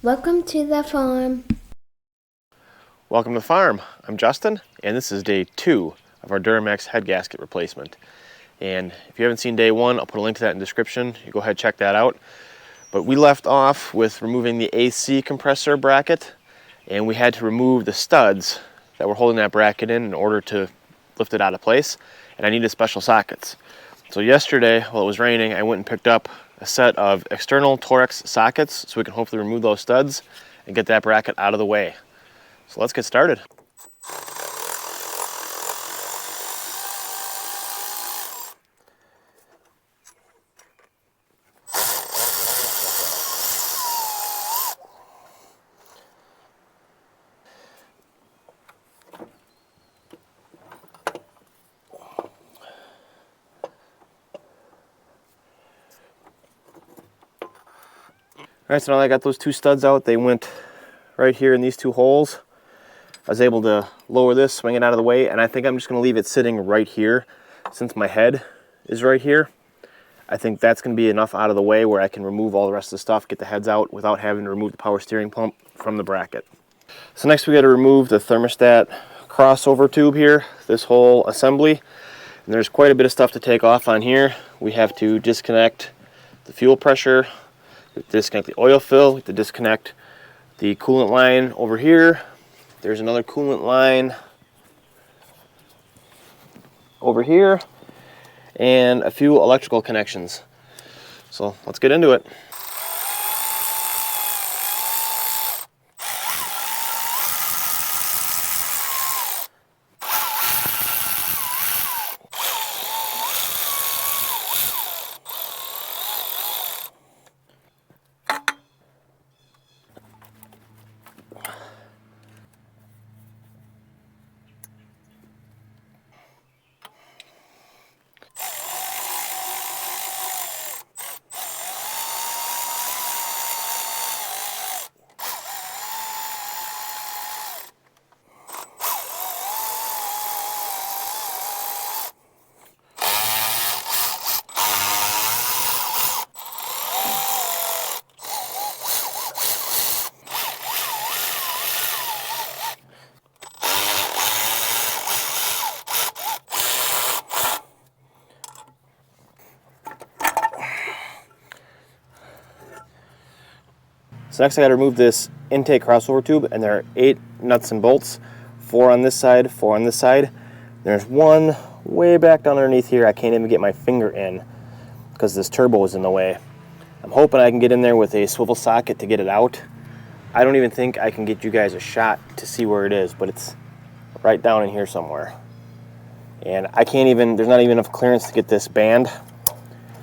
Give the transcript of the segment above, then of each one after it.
Welcome to the farm. Welcome to the farm. I'm Justin, and this is day 2 of our Duramax head gasket replacement. And if you haven't seen day 1, I'll put a link to that in the description. You go ahead and check that out. But we left off with removing the AC compressor bracket, and we had to remove the studs that were holding that bracket in order to lift it out of place, and I needed special sockets. So yesterday, while it was raining, I went and picked up a set of external Torx sockets so we can hopefully remove those studs and get that bracket out of the way. So let's get started. All right, so now that I got those 2 studs out, they went right here in these 2 holes. I was able to lower this, swing it out of the way, and I think I'm just going to leave it sitting right here since my head is right here. I think that's going to be enough out of the way where I can remove all the rest of the stuff, get the heads out without having to remove the power steering pump from the bracket. So next we got to remove the thermostat crossover tube here, this whole assembly. And there's quite a bit of stuff to take off on here. We have to disconnect the fuel pressure, we have to disconnect the oil fill, we have to disconnect the coolant line over here. There's another coolant line over here and a few electrical connections. So let's get into it. So next I got to remove this intake crossover tube, and there are 8 nuts and bolts, 4 on this side, 4 on this side. There's one way back down underneath here I can't even get my finger in because this turbo is in the way. I'm hoping I can get in there with a swivel socket to get it out. I don't even think I can get you guys a shot to see where it is, but it's right down in here somewhere. And I can't even, there's not even enough clearance to get this band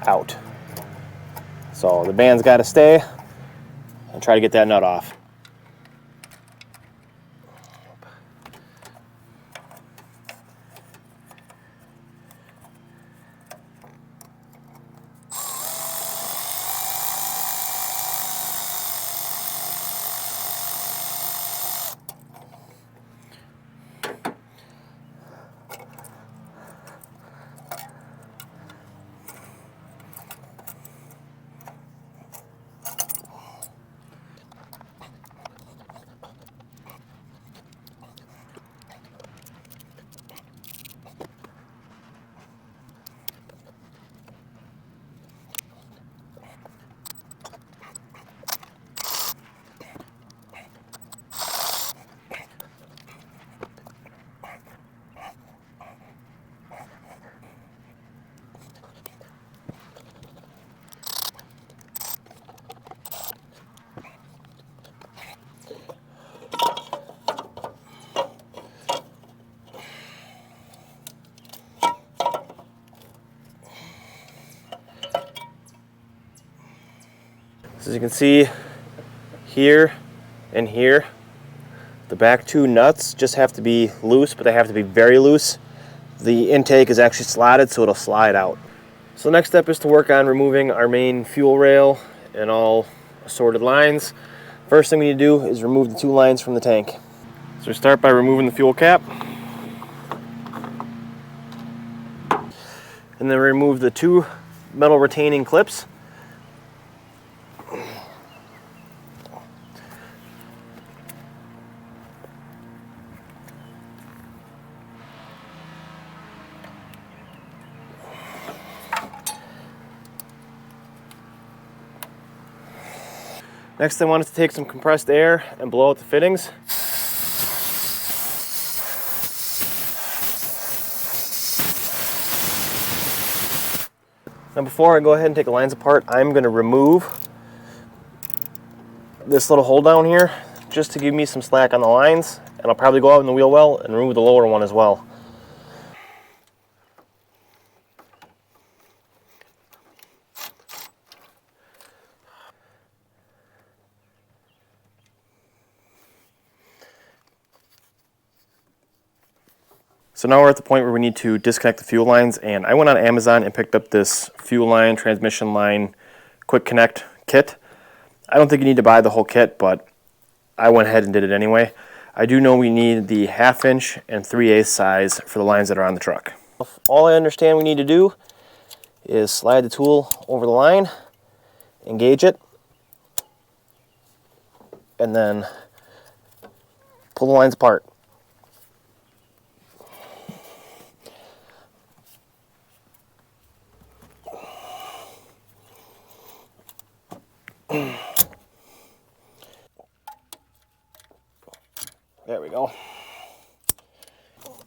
out. So the band's got to stay. And try to get that nut off. So as you can see here and here, the back 2 nuts just have to be loose, but they have to be very loose. The intake is actually slotted, so it'll slide out. So the next step is to work on removing our main fuel rail and all assorted lines. First thing we need to do is remove the 2 lines from the tank. So we start by removing the fuel cap. And then remove the 2 metal retaining clips. Next I wanted to take some compressed air and blow out the fittings. Now before I go ahead and take the lines apart, I'm going to remove this little hole down here just to give me some slack on the lines, and I'll probably go out in the wheel well and remove the lower one as well. So now we're at the point where we need to disconnect the fuel lines, and I went on Amazon and picked up this fuel line, transmission line, quick connect kit. I don't think you need to buy the whole kit, but I went ahead and did it anyway. I do know we need the 1/2 inch and 3/8 size for the lines that are on the truck. All I understand we need to do is slide the tool over the line, engage it, and then pull the lines apart. There we go.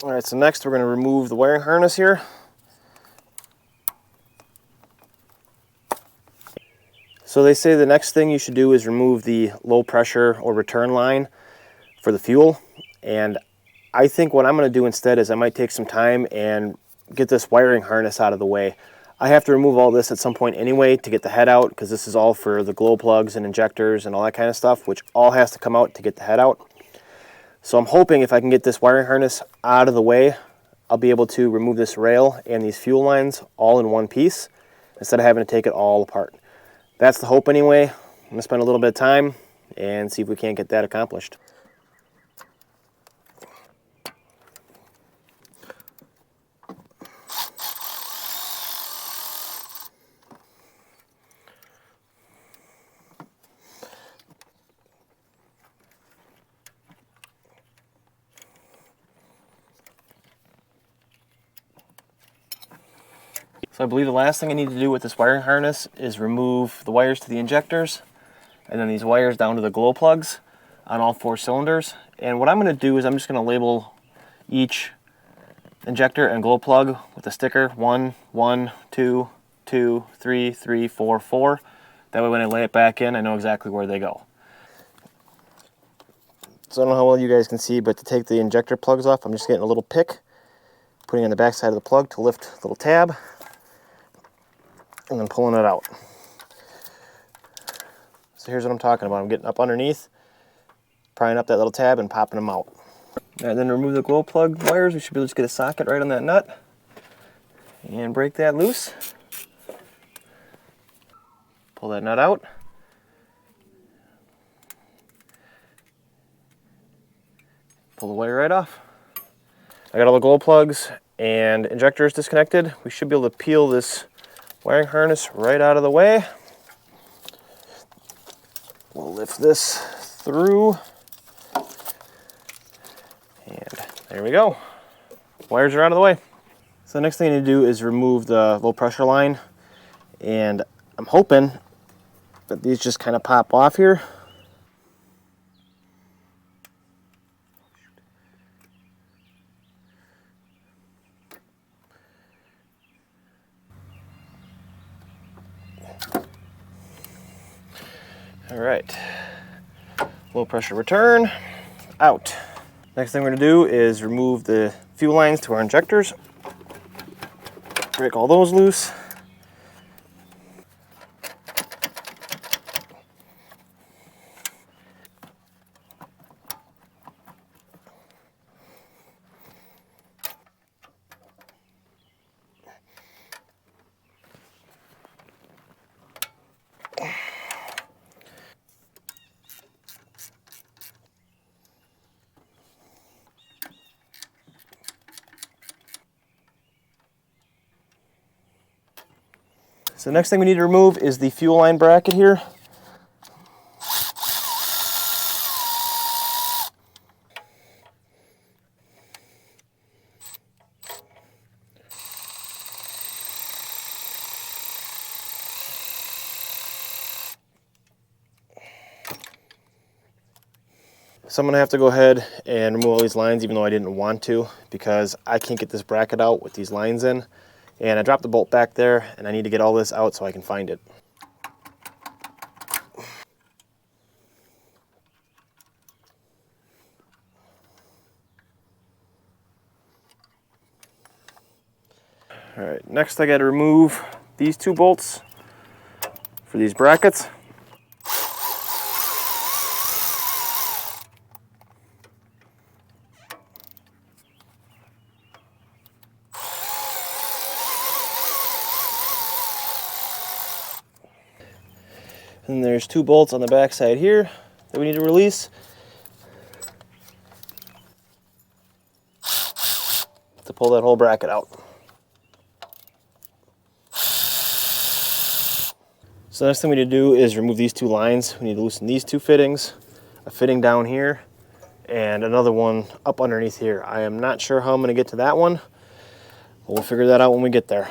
All right, so next we're going to remove the wiring harness here. So they say the next thing you should do is remove the low pressure or return line for the fuel. And I think what I'm going to do instead is I might take some time and get this wiring harness out of the way. I have to remove all this at some point anyway to get the head out, because this is all for the glow plugs and injectors and all that kind of stuff, which all has to come out to get the head out. So I'm hoping if I can get this wiring harness out of the way, I'll be able to remove this rail and these fuel lines all in one piece instead of having to take it all apart. That's the hope anyway. I'm going to spend a little bit of time and see if we can't get that accomplished. So I believe the last thing I need to do with this wiring harness is remove the wires to the injectors and then these wires down to the glow plugs on all 4 cylinders. And what I'm going to do is I'm just going to label each injector and glow plug with a sticker 1, 1, 2, 2, 3, 3, 4, 4. That way when I lay it back in, I know exactly where they go. So I don't know how well you guys can see, but to take the injector plugs off, I'm just getting a little pick, putting it on the back side of the plug to lift the little tab, and then pulling it out. So here's what I'm talking about. I'm getting up underneath, prying up that little tab and popping them out. And then remove the glow plug wires. We should be able to just get a socket right on that nut and break that loose. Pull that nut out. Pull the wire right off. I got all the glow plugs and injectors disconnected. We should be able to peel this wiring harness right out of the way. We'll lift this through, and there we go. Wires are out of the way. So the next thing I need to do is remove the low pressure line, and I'm hoping that these just kind of pop off here. All right, low pressure return, out. Next thing we're gonna do is remove the fuel lines to our injectors. Break all those loose. So the next thing we need to remove is the fuel line bracket here. So I'm gonna have to go ahead and remove all these lines, even though I didn't want to, because I can't get this bracket out with these lines in. And I dropped the bolt back there, and I need to get all this out so I can find it. All right, next I gotta remove these two bolts for these brackets. And there's two bolts on the back side here that we need to release. To pull that whole bracket out. So the next thing we need to do is remove these two lines. We need to loosen these two fittings, a fitting down here, and another one up underneath here. I am not sure how I'm gonna get to that one, but we'll figure that out when we get there.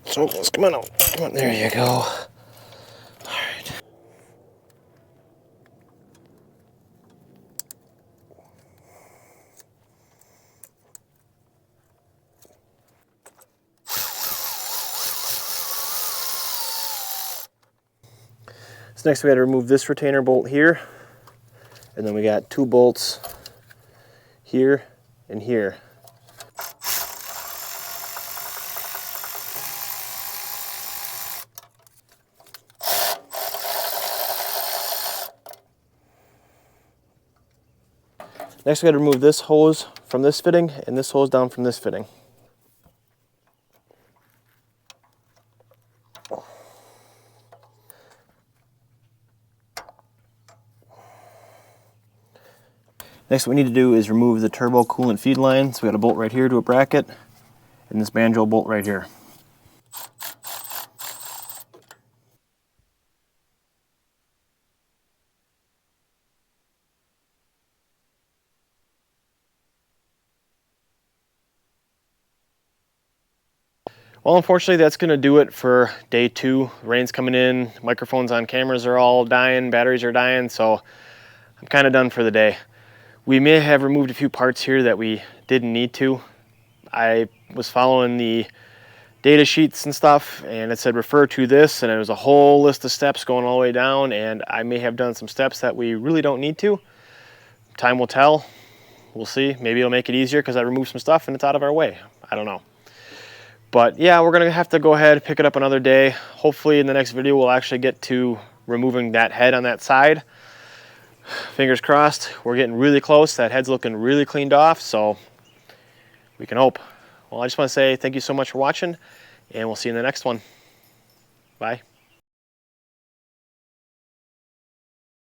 So close, come on out. Come on, there you go. All right. So next we got to remove this retainer bolt here, and then we got two bolts here and here. Next we got to remove this hose from this fitting and this hose down from this fitting. Next what we need to do is remove the turbo coolant feed line. So we got a bolt right here to a bracket and this banjo bolt right here. Well, unfortunately, that's going to do it for day 2. Rain's coming in, microphones on cameras are all dying, batteries are dying, so I'm kind of done for the day. We may have removed a few parts here that we didn't need to. I was following the data sheets and stuff, and it said refer to this, and it was a whole list of steps going all the way down, and I may have done some steps that we really don't need to. Time will tell. We'll see. Maybe it'll make it easier because I removed some stuff and it's out of our way. I don't know. But yeah, we're gonna have to go ahead and pick it up another day. Hopefully in the next video we'll actually get to removing that head on that side. Fingers crossed. We're getting really close. That head's looking really cleaned off, so we can hope. Well, I just want to say thank you so much for watching, and we'll see you in the next one. Bye.